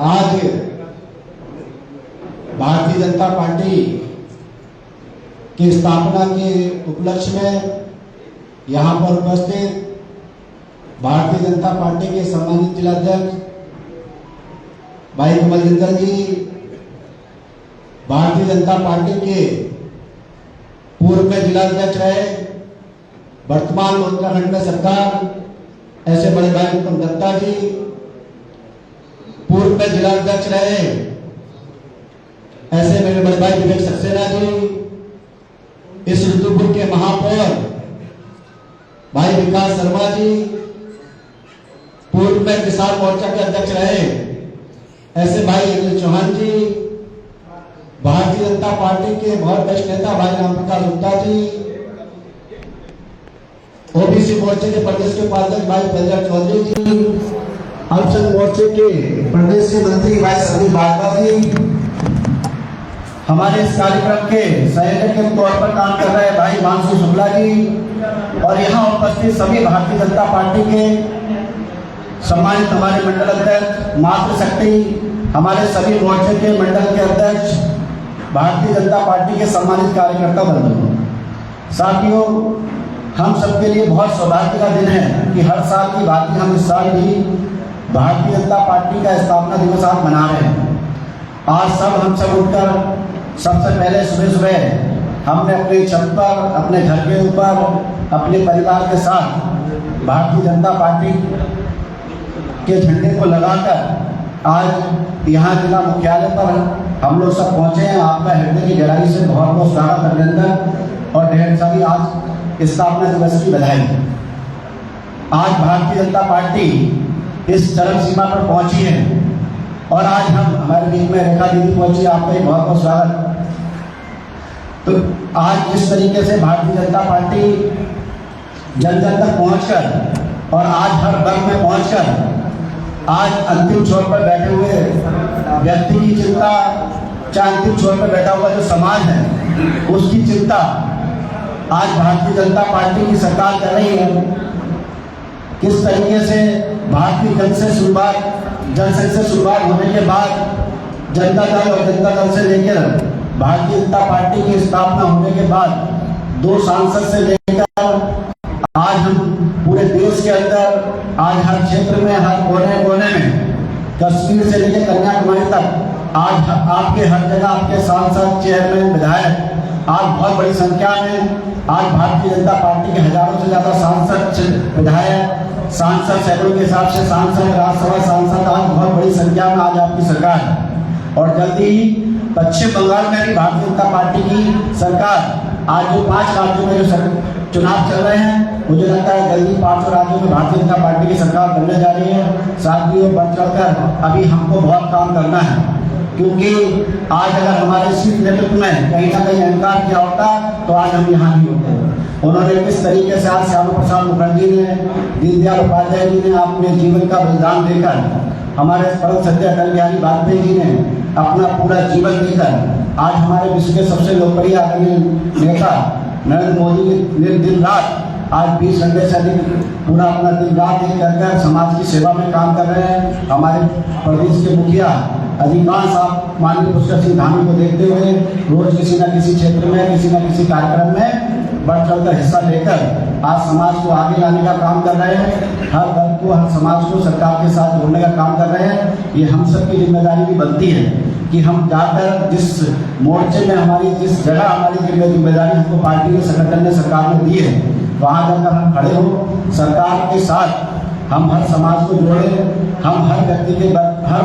आज भारतीय जनता पार्टी की स्थापना के उपलक्ष्य में यहाँ पर उपस्थित भारतीय जनता पार्टी के सम्मानित जिलाध्यक्ष भाई कमलजिंदर जी, भारतीय जनता पार्टी के पूर्व में जिलाध्यक्ष रहे, वर्तमान में उत्तराखंड में सरकार ऐसे बड़े भाई उत्तम दत्ता जी, पूर्व में जिलाध्यक्ष रहे ऐसे मेरे बड़े भाई विवेक सक्सेना जी, इस रुद्रपुर के महापौर भाई विकास शर्मा जी, पूर्व में किसान मोर्चा के अध्यक्ष रहे ऐसे भाई अनिल चौहान जी, भारतीय जनता पार्टी के बहुत वरिष्ठ नेता भाई रामप्रकाश गुप्ता जी, ओबीसी मोर्चे के प्रदेश के उपाध्यक्ष भाई बलराम चौधरी जी, अल्पसंख्यक मोर्चे के प्रदेश के मंत्री भाई समीर बाजवा जी, हमारे इस कार्यक्रम के संयोजक के तौर पर काम कर रहे भाई मानसू शुक्ला जी और यहाँ उपस्थित सभी भारतीय जनता पार्टी के सम्मानित हमारे मंडल अध्यक्ष मातृशक्ति, हमारे सभी मोर्चे के मंडल के अध्यक्ष, भारतीय जनता पार्टी के सम्मानित कार्यकर्ता बंधुओं, साथियों, हम सबके लिए बहुत सौभाग्य का दिन है कि हर साल की भांति हम इस साल भी भारतीय जनता पार्टी का स्थापना दिवस आज मना रहे हैं। आज हम सब उठकर सबसे पहले सुबह सुबह हमने अपने छत पर, अपने घर के ऊपर, अपने परिवार के साथ भारतीय जनता पार्टी के झंडे को लगाकर आज यहाँ जिला मुख्यालय पर हम लोग सब पहुँचे हैं। आपका हृदय की गहराई से बहुत बहुत स्वागत अभिनंदन और ढेर सारी आज स्थापना दिवस की बधाई। आज भारतीय जनता पार्टी इस चरम सीमा पर पहुंची है और आज हम हमारे बीच में रेखा दीदी पहुंची, आपका बहुत बहुत स्वागत। तो आज जिस तरीके से भारतीय जनता पार्टी जन जन तक पहुंचकर और आज हर वर्ग में पहुंचकर आज अंतिम छोर पर बैठे हुए व्यक्ति की चिंता, चाहे अंतिम छोर पर बैठा हुआ जो समाज है उसकी चिंता आज भारतीय जनता पार्टी की सरकार कर रही है। किस तरीके से भारतीय जनसंघ से शुरुआत होने के बाद जनता दल और जनता दल से लेकर भारतीय जनता पार्टी की स्थापना होने के बाद 2 सांसद से लेकर आज हम पूरे देश के अंदर आज हर क्षेत्र में, हर कोने कोने में, कश्मीर से लेकर कन्याकुमारी तक आज आपके हर जगह आपके सांसद, चेयरमैन, विधायक आज बहुत बड़ी संख्या में आज भारतीय जनता पार्टी के हजारों से ज्यादा सांसद, विधायक, सांसद, सैकड़ों के हिसाब से सांसद, राज्यसभा सांसद आज बहुत बड़ी संख्या में आज आपकी सरकार है। और जल्दी ही पश्चिम बंगाल में भी भारतीय जनता पार्टी की सरकार आज जो 5 राज्यों में जो चुनाव चल रहे हैं, मुझे लगता है जल्दी 5 राज्यों में भारतीय जनता पार्टी की सरकार बनने जा रही है। साथियों, बढ़ चढ़कर अभी हमको बहुत काम करना है, क्योंकि आज अगर हमारे शीर्ष नेतृत्व में कहीं ना कहीं अहंकार किया होता तो आज हम यहाँ नहीं होते। उन्होंने किस तरीके से आज श्यामा प्रसाद मुखर्जी ने, दीनदयाल उपाध्याय जी ने अपने जीवन का बलिदान देकर, हमारे परम श्रद्धेय अटल बिहारी वाजपेयी जी ने अपना पूरा जीवन देकर आज हमारे विश्व के सबसे लोकप्रिय आदरणीय नेता नरेंद्र मोदी ने दिन रात आज 20 घंटे से अधिक पूरा अपना दिन रात एक कर समाज की सेवा में काम कर रहे हैं। हमारे प्रदेश के मुखिया अधिकांश आप माननीय पुष्कर सिंह धामी को देखते हुए रोज किसी न किसी क्षेत्र में, किसी न किसी कार्यक्रम में बढ़ चढ़कर हिस्सा लेकर आज समाज को आगे लाने का काम कर रहे हैं। हर वर्ग को, हर समाज को सरकार के साथ जोड़ने का काम कर रहे हैं। ये हम सबकी जिम्मेदारी भी बनती है कि हम जाकर जिस मोर्चे में हमारी, जिस जगह हमारी जिम्मेदारी हमको पार्टी ने, संगठन ने, सरकार ने दी है, वहाँ जाकर हम खड़े हो, सरकार के साथ हम हर समाज को जोड़े, हम हर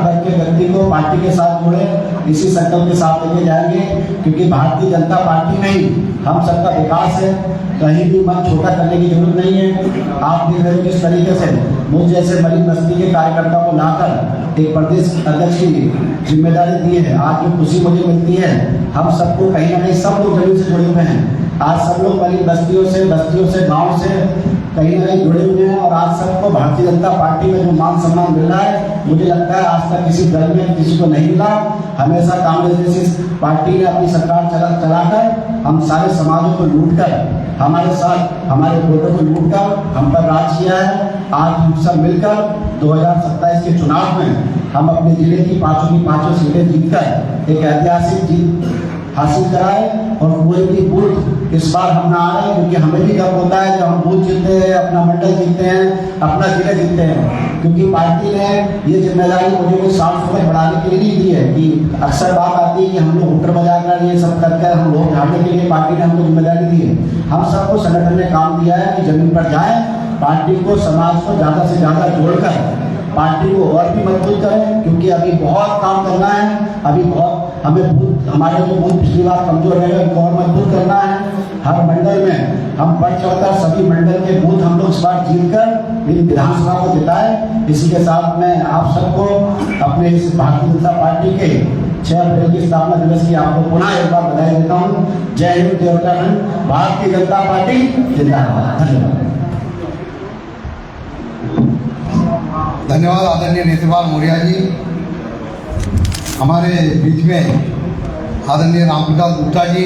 वर्ग के व्यक्ति को पार्टी के साथ जोड़े, इसी संकल्प के साथ लेके जाएंगे, क्योंकि भारतीय जनता पार्टी में ही हम सबका विकास है। कहीं भी मन छोटा करने की जरूरत नहीं है। आप देख रहे हो किस तरीके से मुझ जैसे मलिक बस्ती के कार्यकर्ता को लाकर एक प्रदेश अध्यक्ष की जिम्मेदारी दी है। आज जो खुशी मुझे मिलती है, हम सबको कहीं ना कहीं सब लोग जमीन से जुड़े हुए हैं। आज सब लोग मलिक बस्तियों से, गाँव से कहीं ना कहीं जुड़े हुए हैं और आज सबको भारतीय जनता पार्टी में जो मान सम्मान मिल रहा है, मुझे लगता है आज तक किसी दल में किसी को नहीं मिला। हमेशा कांग्रेस जैसी पार्टी ने अपनी सरकार चलाकर हम सारे समाजों को लूटकर, हमारे साथ हमारे वोटों को लूटकर हम पर राज किया है। आज हम सब मिलकर 2027 के चुनाव में हम अपने जिले की पांचों सीटें जीतकर एक ऐतिहासिक जीत हासिल कराए। और कोई भी बूथ इस बार हम ना आ रहे, क्योंकि हमें भी गर्व होता है जब हम बूथ जीतते हैं, अपना मंडल जीतते हैं, अपना जिले जीतते हैं, क्योंकि पार्टी ने ये जिम्मेदारी मुझे कोई साफ समझ बढ़ाने के लिए नहीं दी है। कि अक्सर बात आती है कि हम लोग हुटर बजा कर ये सब करके हम लोग झाड़ने के लिए पार्टी ने हमको जिम्मेदारी दी है। हम सबको संगठन ने काम दिया है कि जमीन पर जाए, पार्टी को समाज को ज़्यादा से ज़्यादा जोड़कर पार्टी को और भी मजबूत करें, क्योंकि अभी बहुत काम करना है। अभी बहुत हमें बूथ, हमारे जो बूथ पिछली बार कमजोर रहे उनको और मजबूत करना है। हर मंडल में हम बढ़ चढ़कर सभी मंडल के बूथ हम लोग इस बार जीतकर इन विधानसभा को जिताए। इसी के साथ मैं आप सबको अपने इस भारतीय जनता पार्टी के 6 अप्रैल की स्थापना दिवस की आपको पुनः एक बार बधाई देता हूँ। जय हिंद, जय उत्तराखंड, भारतीय जनता पार्टी जिंदाबाद। धन्यवाद। धन्यवाद आदरणीय नेत्रपाल मौर्य जी। हमारे बीच में आदरणीय रामप्रकाश गुप्ता जी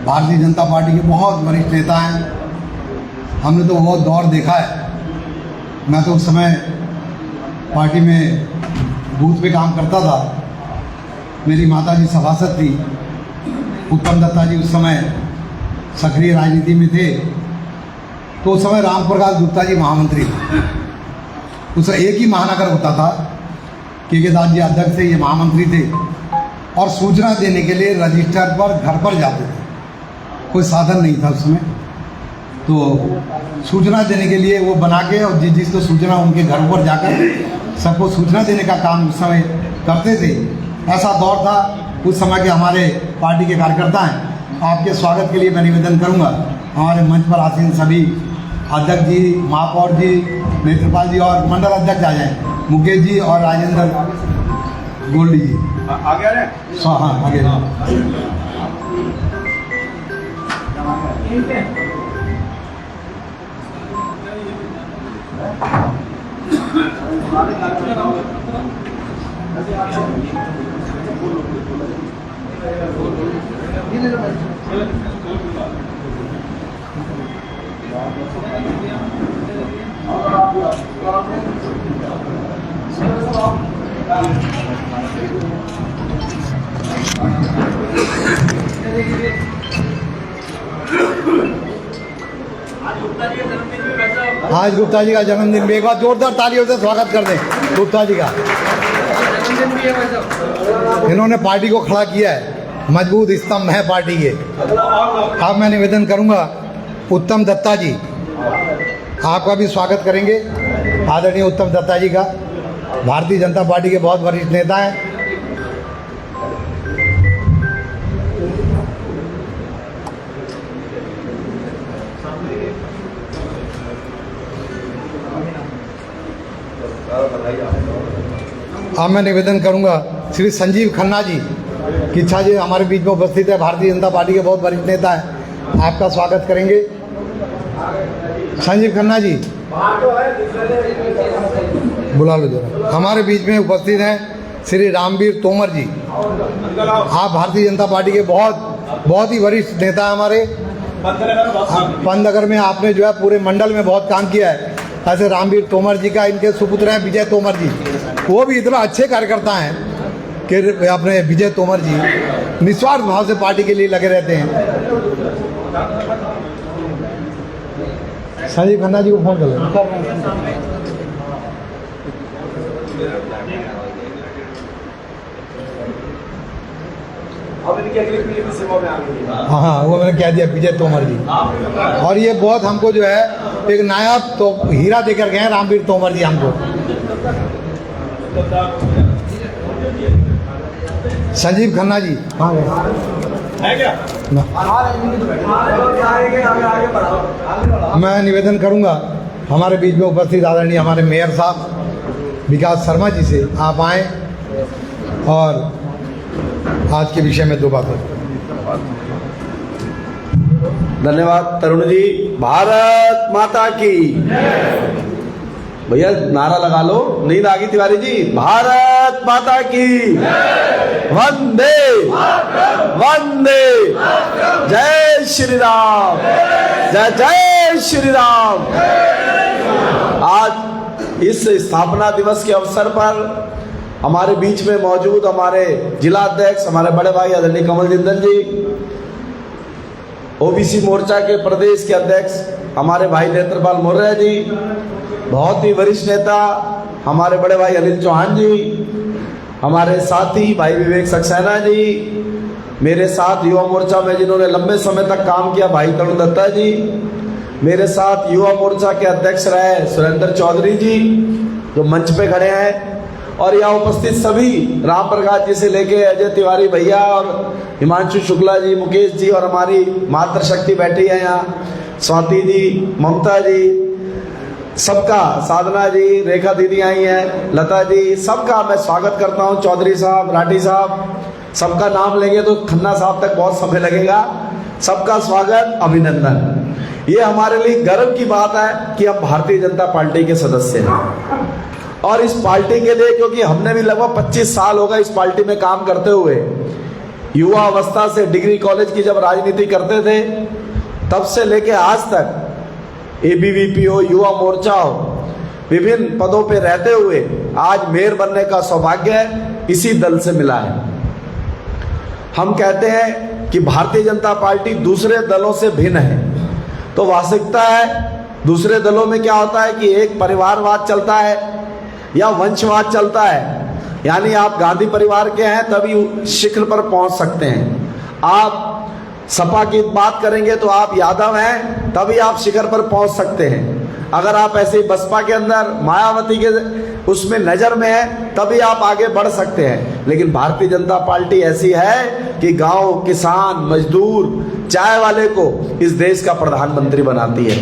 भारतीय जनता पार्टी के बहुत वरिष्ठ नेता हैं। हमने तो बहुत दौर देखा है। मैं तो उस समय पार्टी में बूथ पे काम करता था। मेरी माता जी सभासद थी। उत्तम दत्ता जी उस समय सक्रिय राजनीति में थे। तो उस समय रामप्रकाश गुप्ता जी महामंत्री थे। उस एक ही महानगर होता था, के दास जी अध्यक्ष थे, ये महामंत्री थे। और सूचना देने के लिए रजिस्टर पर घर पर जाते थे। कोई साधन नहीं था उसमें, तो सूचना देने के लिए वो बना के और जिसको सूचना उनके घर पर जाकर सबको सूचना देने का काम उस समय करते थे। ऐसा दौर था उस समय के हमारे पार्टी के कार्यकर्ता हैं। आपके स्वागत के लिए मैं निवेदन करूंगा हमारे मंच पर आसीन सभी अध्यक्ष जी, महापौर जी, नेत्रपाल जी और मंडल अध्यक्ष आ जाएं, मुकेश जी और राजेंद्र गोल्डी जी आगे आ रहे हैं। हाँ आगे। आज गुप्ता जी का जन्मदिन भी, एक बार जोरदार तालियों से स्वागत कर दें गुप्ता जी का। इन्होंने पार्टी को खड़ा किया है, मजबूत स्तंभ है पार्टी के। अब मैं निवेदन करूंगा उत्तम दत्ता जी, आपका भी स्वागत करेंगे। आदरणीय उत्तम दत्ता जी का, भारतीय जनता पार्टी के बहुत वरिष्ठ नेता हैं। अब मैं निवेदन करूंगा श्री संजीव खन्ना जी, किच्छा जी हमारे बीच में उपस्थित है, भारतीय जनता पार्टी के बहुत वरिष्ठ नेता हैं। आपका स्वागत करेंगे संजीव खन्ना जी, बुला लो जरा। हमारे बीच में उपस्थित हैं श्री रामवीर तोमर जी, आप भारतीय जनता पार्टी के बहुत ही वरिष्ठ नेता हैं हमारे। पंतनगर में आपने जो है पूरे मंडल में बहुत काम किया है। ऐसे रामवीर तोमर जी का इनके सुपुत्र हैं विजय तोमर जी, वो भी इतना अच्छे कार्यकर्ता हैं कि अपने विजय तोमर जी निस्वार्थ भाव से पार्टी के लिए लगे रहते हैं। संजीव खन्ना जी को फोन कर लो। हाँ वो मैंने कह दिया विजय तोमर जी। और ये बहुत हमको जो है एक नायाब तो हीरा देकर गए हैं रामवीर तोमर जी हमको। संजीव खन्ना जी हाँ है क्या? मैं निवेदन करूंगा हमारे बीच में उपस्थित आदरणीय हमारे मेयर साहब विकास शर्मा जी से आप आए और आज के विषय में दो बातें। धन्यवाद तरुण जी। भारत माता की भैया नारा लगा लो, नींद आ गई तिवारी जी। भारत माता की वंदे वंदे, जय श्री राम, जय जय श्री राम। आज इस स्थापना दिवस के अवसर पर हमारे बीच में मौजूद हमारे जिला अध्यक्ष, हमारे बड़े भाई आदरणीय कमल जिंदल जी, ओबीसी मोर्चा के प्रदेश के अध्यक्ष हमारे भाई नेत्रपाल मौर्य जी, बहुत ही वरिष्ठ नेता हमारे बड़े भाई अनिल चौहान जी, हमारे साथी भाई विवेक सक्सेना जी, मेरे साथ युवा मोर्चा में जिन्होंने लंबे समय तक काम किया भाई तरुण दत्ता जी, मेरे साथ युवा मोर्चा के अध्यक्ष रहे सुरेंद्र चौधरी जी जो मंच पे खड़े हैं, और यहाँ उपस्थित सभी राम प्रकाश जी से लेके अजय तिवारी भैया और हिमांशु शुक्ला जी, मुकेश जी और हमारी मातृशक्ति बैठी है यहाँ, स्वाति जी, ममता जी, सबका, साधना जी, रेखा दीदी आई हैं, लता जी, सबका मैं स्वागत करता हूँ। चौधरी साहब, राठी साहब, सबका नाम लेंगे तो खन्ना साहब तक बहुत समय लगेगा। सबका स्वागत, अभिनंदन। ये हमारे लिए गर्व की बात है कि हम भारतीय जनता पार्टी के सदस्य हैं, और इस पार्टी के लिए, क्योंकि हमने भी लगभग 25 साल हो गए इस पार्टी में काम करते हुए, युवा अवस्था से डिग्री कॉलेज की जब राजनीति करते थे तब से लेके आज तक एबीवीपी हो, युवा मोर्चा हो, विभिन्न पदों पे रहते हुए आज मेयर बनने का सौभाग्य इसी दल से मिला है। हम कहते हैं कि भारतीय जनता पार्टी दूसरे दलों से भिन्न है, तो वास्तविकता है दूसरे दलों में क्या होता है कि एक परिवारवाद चलता है या वंशवाद चलता है, यानी आप गांधी परिवार के हैं तभी शिखर पर पहुंच सकते हैं, आप सपा की बात करेंगे तो आप यादव हैं तभी आप शिखर पर पहुंच सकते हैं, अगर आप ऐसे बसपा के अंदर मायावती के उसमें नजर में है तभी आप आगे बढ़ सकते हैं। लेकिन भारतीय जनता पार्टी ऐसी है कि गांव, किसान, मजदूर, चाय वाले को इस देश का प्रधानमंत्री बनाती है,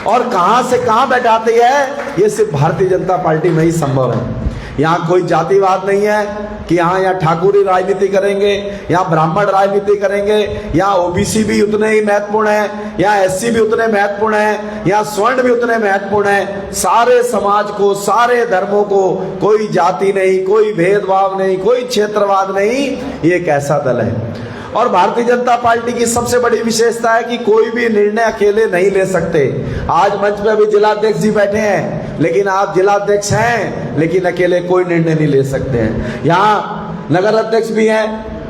और कहां से कहां बैठाती है ये सिर्फ भारतीय जनता पार्टी में ही संभव है। यहाँ कोई जातिवाद नहीं है कि यहाँ ठाकुरी राजनीति करेंगे, यहाँ ब्राह्मण राजनीति करेंगे, यहाँ ओबीसी भी उतने ही महत्वपूर्ण है, यहाँ एससी भी उतने महत्वपूर्ण है, यहाँ स्वर्ण भी उतने महत्वपूर्ण है। सारे समाज को, सारे धर्मों को, कोई जाति नहीं, कोई भेदभाव नहीं, कोई क्षेत्रवाद नहीं, ये एक ऐसा दल है। और भारतीय जनता पार्टी की सबसे बड़ी विशेषता है कि कोई भी निर्णय अकेले नहीं ले सकते। आज मंच में अभी जिलाध्यक्ष जी बैठे हैं, लेकिन आप जिलाध्यक्ष हैं लेकिन अकेले कोई निर्णय नहीं ले सकते हैं। यहाँ नगर अध्यक्ष भी हैं,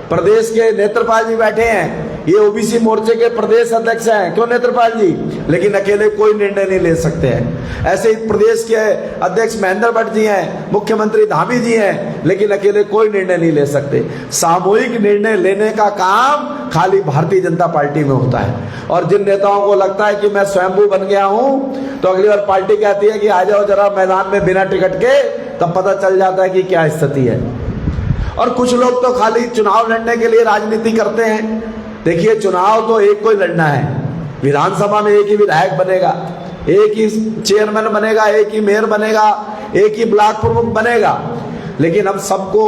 प्रदेश के नेत्रपाल जी बैठे हैं, ये ओबीसी मोर्चे के प्रदेश अध्यक्ष हैं, क्यों नेत्रपाल जी, लेकिन अकेले कोई निर्णय नहीं ले सकते हैं। ऐसे ही प्रदेश के अध्यक्ष महेंद्र भट्ट जी हैं, मुख्यमंत्री धामी जी हैं, लेकिन अकेले कोई निर्णय नहीं ले सकते। सामूहिक निर्णय लेने का काम खाली भारतीय जनता पार्टी में होता है। और जिन नेताओं को लगता है कि मैं स्वयंभू बन गया हूं, तो अगली बार पार्टी कहती है कि आ जाओ जरा मैदान में बिना टिकट के, तब पता चल जाता है कि क्या स्थिति है। और कुछ लोग तो खाली चुनाव लड़ने के लिए राजनीति करते हैं। देखिए, चुनाव तो एक को ही लड़ना है, विधानसभा में एक ही विधायक बनेगा, एक ही चेयरमैन बनेगा, एक ही मेयर बनेगा, एक ही ब्लॉक प्रमुख बनेगा, लेकिन हम सबको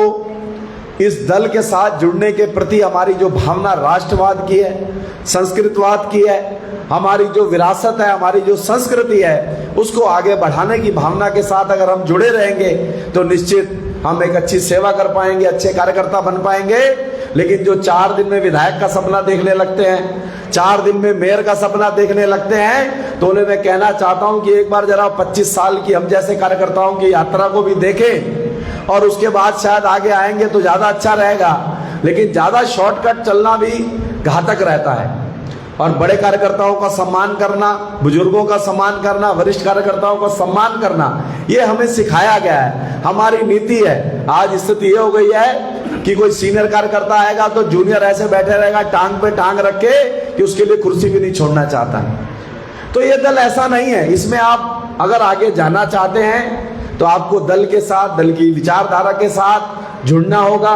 इस दल के साथ जुड़ने के प्रति हमारी जो भावना राष्ट्रवाद की है, संस्कृतवाद की है, हमारी जो विरासत है, हमारी जो संस्कृति है, उसको आगे बढ़ाने की भावना के साथ अगर हम जुड़े रहेंगे तो निश्चित हम एक अच्छी सेवा कर पाएंगे, अच्छे कार्यकर्ता बन पाएंगे। लेकिन जो 4 दिन में विधायक का सपना देखने लगते हैं, 4 दिन में मेयर का सपना देखने लगते हैं, तो उन्हें मैं कहना चाहता हूं कि एक बार जरा 25 साल की हम जैसे कार्यकर्ताओं की यात्रा को भी देखें, और उसके बाद शायद आगे आएंगे तो ज्यादा अच्छा रहेगा। लेकिन ज्यादा शॉर्टकट चलना भी घातक रहता है। और बड़े कार्यकर्ताओं का सम्मान करना, बुजुर्गों का सम्मान करना, वरिष्ठ कार्यकर्ताओं का सम्मान करना, ये हमें सिखाया गया है, हमारी नीति है। आज स्थिति ये हो गई है कि कोई सीनियर कार्यकर्ता आएगा तो जूनियर ऐसे बैठे रहेगा टांग पे टांग रख के कि उसके लिए कुर्सी भी नहीं छोड़ना चाहता। तो ये दल ऐसा नहीं है। इसमें आप अगर आगे जाना चाहते हैं तो आपको दल के साथ, दल की विचारधारा के साथ जुड़ना होगा।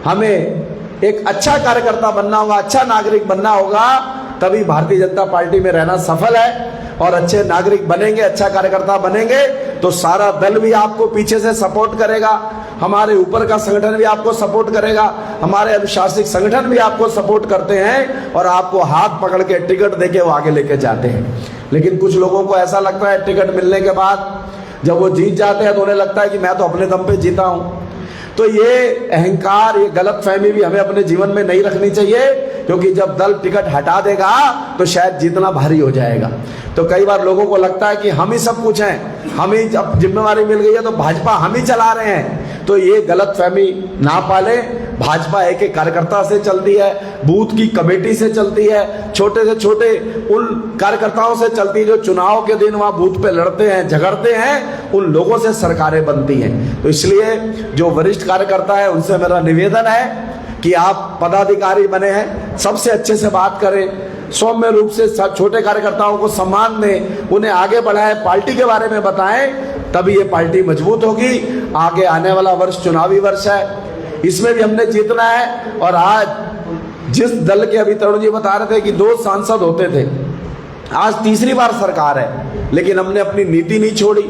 हमें एक अच्छा कार्यकर्ता बनना होगा, अच्छा नागरिक बनना होगा, तभी भारतीय जनता पार्टी में रहना सफल है। और अच्छे नागरिक बनेंगे, अच्छा कार्यकर्ता बनेंगे तो सारा दल भी आपको पीछे से सपोर्ट करेगा, हमारे ऊपर का संगठन भी आपको सपोर्ट करेगा, हमारे अनुशासित संगठन भी आपको सपोर्ट करते हैं और आपको हाथ पकड़ के टिकट देके वो आगे लेके जाते हैं। लेकिन कुछ लोगों को ऐसा लगता है टिकट मिलने के बाद जब वो जीत जाते हैं तो उन्हें लगता है कि मैं तो अपने दम पे जीता हूं। तो ये अहंकार, ये गलतफहमी भी हमें अपने जीवन में नहीं रखनी चाहिए, क्योंकि जब दल टिकट हटा देगा तो शायद जीतना भारी हो जाएगा। तो कई बार लोगों को लगता है कि हम ही सब कुछ हैं, हम ही अब जिम्मेवारी मिल गई है तो भाजपा हम ही चला रहे हैं। तो ये गलतफहमी ना पाले। भाजपा एक एक कार्यकर्ता से चलती है, बूथ की कमेटी से चलती है, छोटे से छोटे उन कार्यकर्ताओं से चलती है जो चुनाव के दिन वहां बूथ पे लड़ते हैं, झगड़ते हैं, उन लोगों से सरकारें बनती हैं। तो इसलिए जो वरिष्ठ कार्यकर्ता है उनसे मेरा निवेदन है कि आप पदाधिकारी बने हैं, सबसे अच्छे से बात करें, सौम्य रूप से छोटे कार्यकर्ताओं को सम्मान दें, उन्हें आगे बढ़ाएं, पार्टी के बारे में बताएं, तभी ये पार्टी मजबूत होगी। आगे आने वाला वर्ष चुनावी वर्ष है, इसमें भी हमने जीतना है। और आज जिस दल के, अभी तरुण जी बता रहे थे कि 2 सांसद होते थे, आज तीसरी बार सरकार है, लेकिन हमने अपनी नीति नहीं छोड़ी,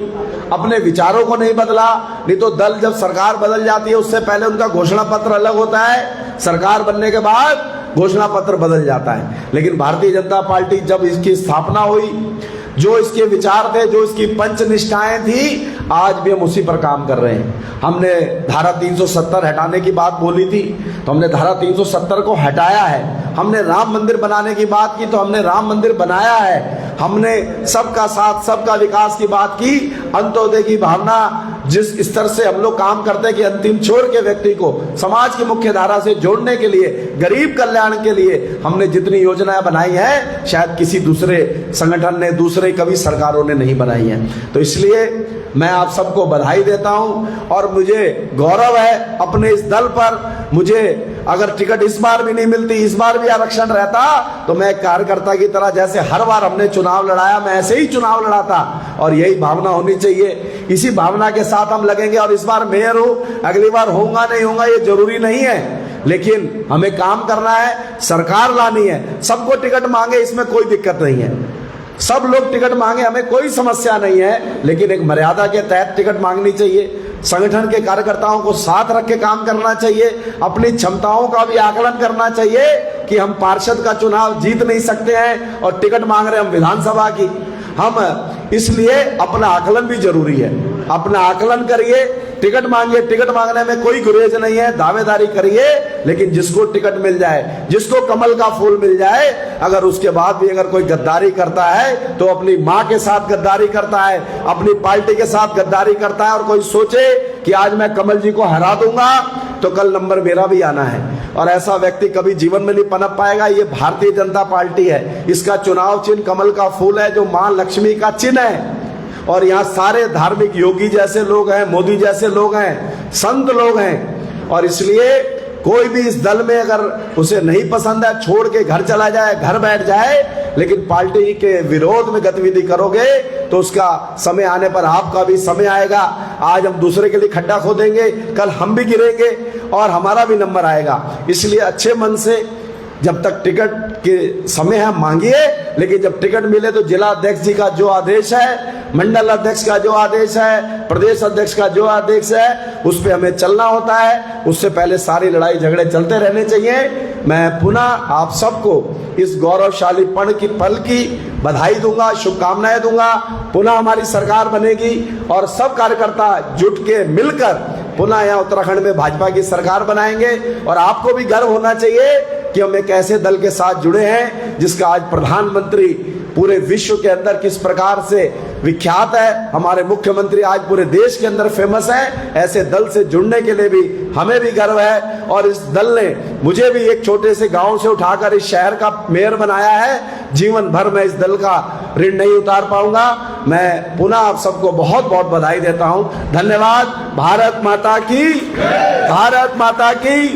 अपने विचारों को नहीं बदला। नहीं तो दल जब सरकार बदल जाती है उससे पहले उनका घोषणा पत्र अलग होता है, सरकार बनने के बाद घोषणा पत्र बदल जाता है। लेकिन भारतीय जनता पार्टी जब इसकी स्थापना हुई, जो इसके विचार थे, जो इसकी पंच निष्ठाएं थी, आज भी हम उसी पर काम कर रहे हैं। हमने धारा 370 हटाने की बात बोली थी तो हमने धारा 370 को हटाया है। हमने राम मंदिर बनाने की बात की तो हमने राम मंदिर बनाया है। हमने सबका साथ सबका विकास की बात की, अंत्योदय की भावना जिस स्तर से हम लोग काम करते हैं कि अंतिम छोर के व्यक्ति को समाज की मुख्य धारा से जोड़ने के लिए, गरीब कल्याण के लिए हमने जितनी योजनाएं बनाई हैं शायद किसी दूसरे संगठन ने, दूसरे कभी सरकारों ने नहीं बनाई हैं। तो इसलिए मैं आप सबको बधाई देता हूं और मुझे गौरव है अपने इस दल पर। मुझे अगर टिकट इस बार भी नहीं मिलती, इस बार भी आरक्षण रहता, तो मैं कार्यकर्ता की तरह जैसे हर बार हमने चुनाव लड़ाया, मैं ऐसे ही चुनाव लड़ाता। और यही भावना होनी चाहिए, इसी भावना के साथ हम लगेंगे। और इस बार मेयर हूं, अगली बार होऊंगा नहीं होऊंगा ये जरूरी नहीं है, लेकिन हमें काम करना है, सरकार लानी है। सबको टिकट मांगे इसमें कोई दिक्कत नहीं है, सब लोग टिकट मांगे, हमें कोई समस्या नहीं है, लेकिन एक मर्यादा के तहत टिकट मांगनी चाहिए। संगठन के कार्यकर्ताओं को साथ रख के काम करना चाहिए, अपनी क्षमताओं का भी आकलन करना चाहिए कि हम पार्षद का चुनाव जीत नहीं सकते हैं और टिकट मांग रहे हम विधानसभा की। हम इसलिए अपना आकलन भी जरूरी है, अपना आकलन करिए, टिकट मांगिए, टिकट मांगने में कोई गुरेज नहीं है, दावेदारी करिए, लेकिन जिसको टिकट मिल जाए, जिसको कमल का फूल मिल जाए, अगर उसके बाद भी अगर कोई गद्दारी करता है तो अपनी मां के साथ गद्दारी करता है, अपनी पार्टी के साथ गद्दारी करता है। और कोई सोचे कि आज मैं कमल जी को हरा दूंगा तो कल नंबर मेरा भी आना है, और ऐसा व्यक्ति कभी जीवन में नहीं पनप पाएगा। ये भारतीय जनता पार्टी है, इसका चुनाव चिन्ह कमल का फूल है जो मां लक्ष्मी का चिन्ह है। और यहाँ सारे धार्मिक योगी जैसे लोग हैं, मोदी जैसे लोग हैं, संत लोग हैं। और इसलिए कोई भी इस दल में अगर उसे नहीं पसंद है, छोड़ के घर चला जाए, घर बैठ जाए, लेकिन पार्टी के विरोध में गतिविधि करोगे तो उसका समय आने पर आपका भी समय आएगा। आज हम दूसरे के लिए खड्डा खोदेंगे, कल हम भी गिरेंगे और हमारा भी नंबर आएगा। इसलिए अच्छे मन से जब तक टिकट के समय है मांगिए, लेकिन जब टिकट मिले तो जिला अध्यक्ष जी का जो आदेश है, मंडल अध्यक्ष का जो आदेश है, प्रदेश अध्यक्ष का जो आदेश है, उस पे हमें चलना होता है। उससे पहले सारी लड़ाई झगड़े चलते रहने चाहिए। मैं पुनः आप सबको इस गौरवशाली पल की बधाई दूंगा, शुभकामनाएं दूंगा। पुनः हमारी सरकार बनेगी और सब कार्यकर्ता जुट के मिलकर पुनः यहाँ उत्तराखंड में भाजपा की सरकार बनाएंगे। और आपको भी गर्व होना चाहिए कि हम एक ऐसे दल के साथ जुड़े हैं जिसका आज प्रधानमंत्री पूरे विश्व के अंदर किस प्रकार से विख्यात है, हमारे मुख्यमंत्री आज पूरे देश के अंदर फेमस है। ऐसे दल से जुड़ने के लिए भी हमें भी गर्व है। और इस दल ने मुझे भी एक छोटे से गांव से उठाकर इस शहर का मेयर बनाया है। जीवन भर मैं इस दल का ऋण नहीं उतार पाऊंगा। मैं पुनः आप सबको बहुत बहुत बधाई देता हूं। धन्यवाद। भारत माता की, भारत माता की।